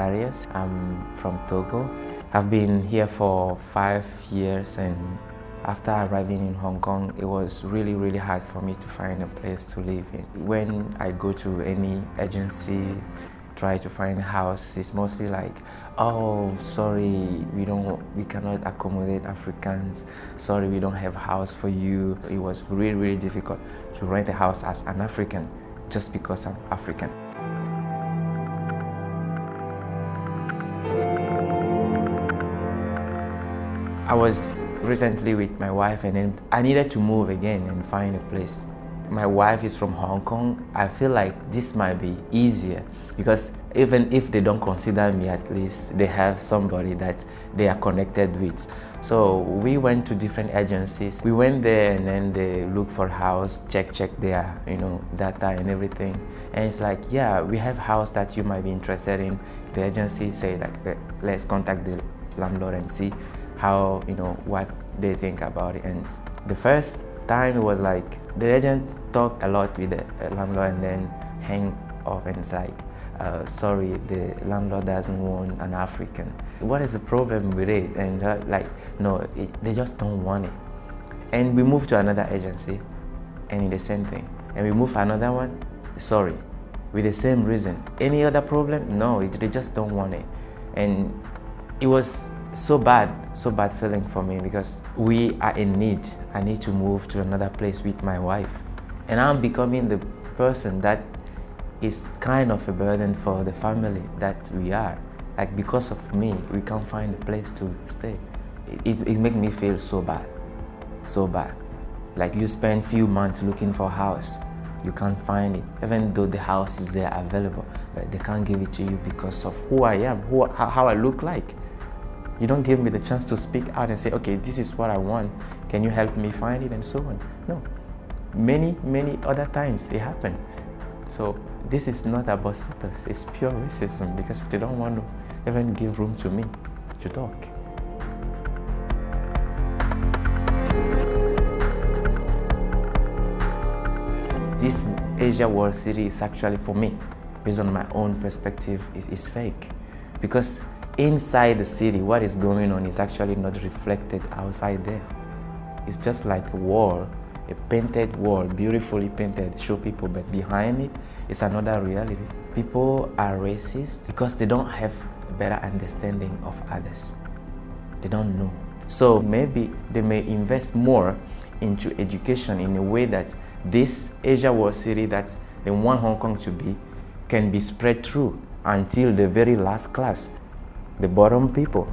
Darius. I'm from Togo. I've been here for 5 years, and after arriving in Hong Kong, it was really hard for me to find a place to live in. When I go to any agency, try to find a house, it's mostly like, oh, sorry, we cannot accommodate Africans. Sorry, we don't have a house for you. It was really difficult to rent a house as an African just because I'm African. I was recently with my wife, and then I needed to move again and find a place. My wife is from Hong Kong. I feel like this might be easier because even if they don't consider me, at least they have somebody that they are connected with. So we went to different agencies. We went there and then they look for a house, check their data and everything. And it's like, yeah, we have a house that you might be interested in. The agency say like, let's contact the landlord and see how, what they think about it. And the first time it was like the agent talked a lot with the landlord and then hang off, and it's like, sorry, the landlord doesn't want an African. What is the problem with it? And like, no, they just don't want it. And we moved to another agency and the same thing. And we moved to another one, sorry, with the same reason. Any other problem? No, they just don't want it. And it was so bad feeling for me because we are in need. I need to move to another place with my wife. And I'm becoming the person that is kind of a burden for the family that we are. Like, because of me, we can't find a place to stay. It makes me feel so bad. Like, you spend few months looking for a house, you can't find it, even though the house is there available, but they can't give it to you because of who I am, how I look like. You don't give me the chance to speak out and say, okay, this is what I want. Can you help me find it, and so on? No. Many other times it happened. So this is not about status, it's pure racism because they don't want to even give room to me to talk. This Asia World City is actually, for me, based on my own perspective, is fake. Because inside the city, what is going on is actually not reflected outside there. It's just like a wall, a painted wall, beautifully painted, show people, but behind it is another reality. People are racist because they don't have a better understanding of others. They don't know. So maybe they may invest more into education in a way that this Asia World City that they want Hong Kong to be can be spread through until the very last class, the bottom people.